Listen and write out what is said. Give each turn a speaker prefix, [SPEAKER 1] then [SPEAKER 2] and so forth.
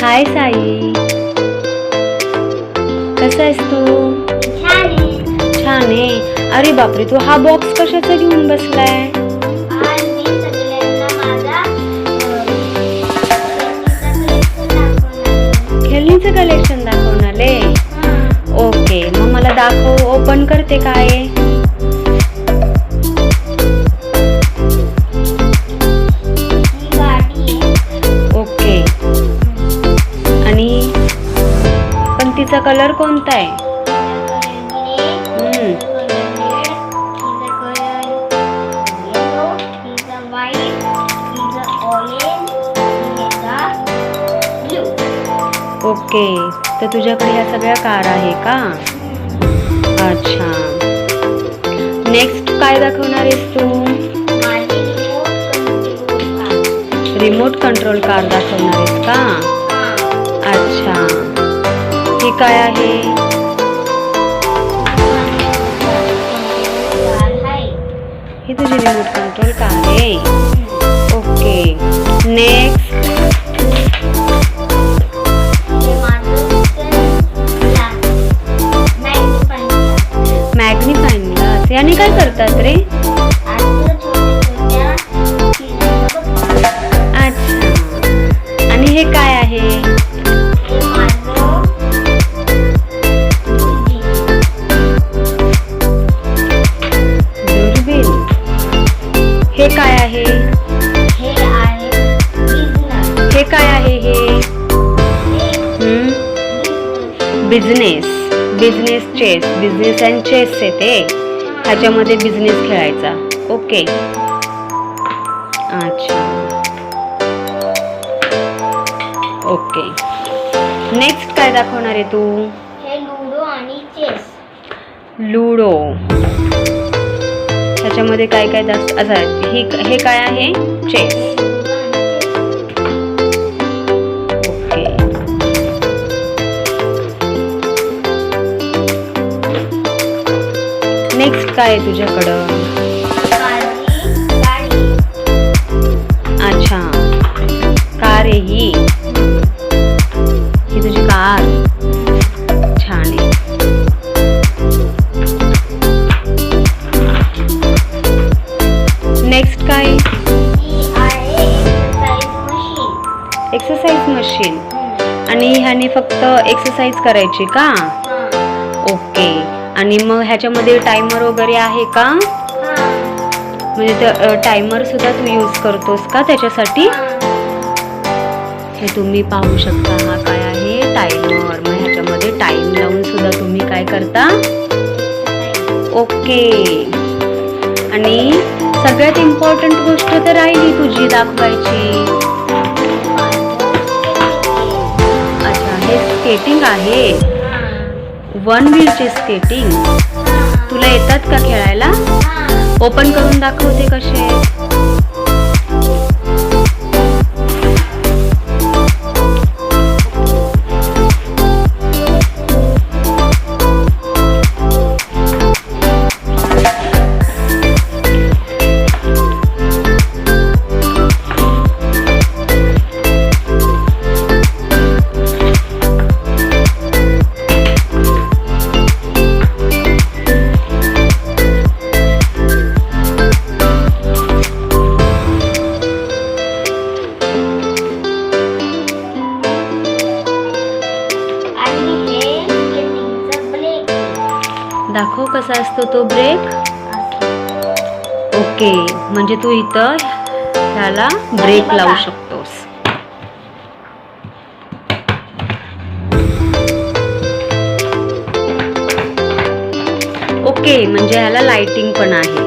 [SPEAKER 1] हाय साई, कसा आहेस तू? छान आहे. अरे बापरे, तू हा बॉक्स कशाचा घेऊन बसलाय? खेळणीचं कलेक्शन दाखवणार आहे. ओके, मग मला दाखव. ओपन करते काय? ओके. आणि पण तिचा कलर कोणता आहे? ओके, तर तुझ्याकडे ह्या सगळ्या कार आहे का? अच्छा. नेक्स्ट काय दाखवणार आहेस तू? रिमोट कंट्रोल कार दाखवणार आहेस का? अच्छा. ही काय आहे? ही तुझी रिमोट कंट्रोल कार आहे. ओके. Next magnifying glass. याने काय करतात रे? अच्छा. आणि हे काय आहे? दुर्बीण. हे काय आहे? हे काय आहे? हे business chess. Business and chess आहे ते. ह्याच्यामध्ये बिझनेस खेळायचा. ओके. अच्छा. ओके. नेक्स्ट काय दाखवणार आहे तू?
[SPEAKER 2] लुडो आणि चेस.
[SPEAKER 1] लुडो. ह्याच्यामध्ये काय काय असं? हे काय आहे? चेस. नेक्स्ट काय आहे तुझ्याकडं? अच्छा, कार आहे ही तुझी कार. छान आहे. नेक्स्ट काय? Exercise machine. आणि ह्याने फक्त एक्सरसाइज करायची का? ओके. आणि मग ह्याच्यामध्ये टायमर वगैरे आहे का? म्हणजे टायमर सुद्धा तू यूज करतोस का त्याच्यासाठी? हे तुम्ही पाहू शकता. हा काय आहे? टायमर. मग ह्याच्यामध्ये टाइम लावून सुद्धा तुम्ही काय करता? ओके. आणि सगळ्यात इम्पॉर्टंट गोष्ट तर राहिली तुझी दाखवायची. अच्छा, हे स्केटिंग आहे. वन व्हीलची स्केटिंग. तुला येतात का खेळायला? ओपन करून दाखवते कसे. दाखव कसा असतो तो ब्रेक. ओके, म्हणजे तू इथं ह्याला ब्रेक लावू शकतोस. ओके, म्हणजे ह्याला लाइटिंग पण आहे.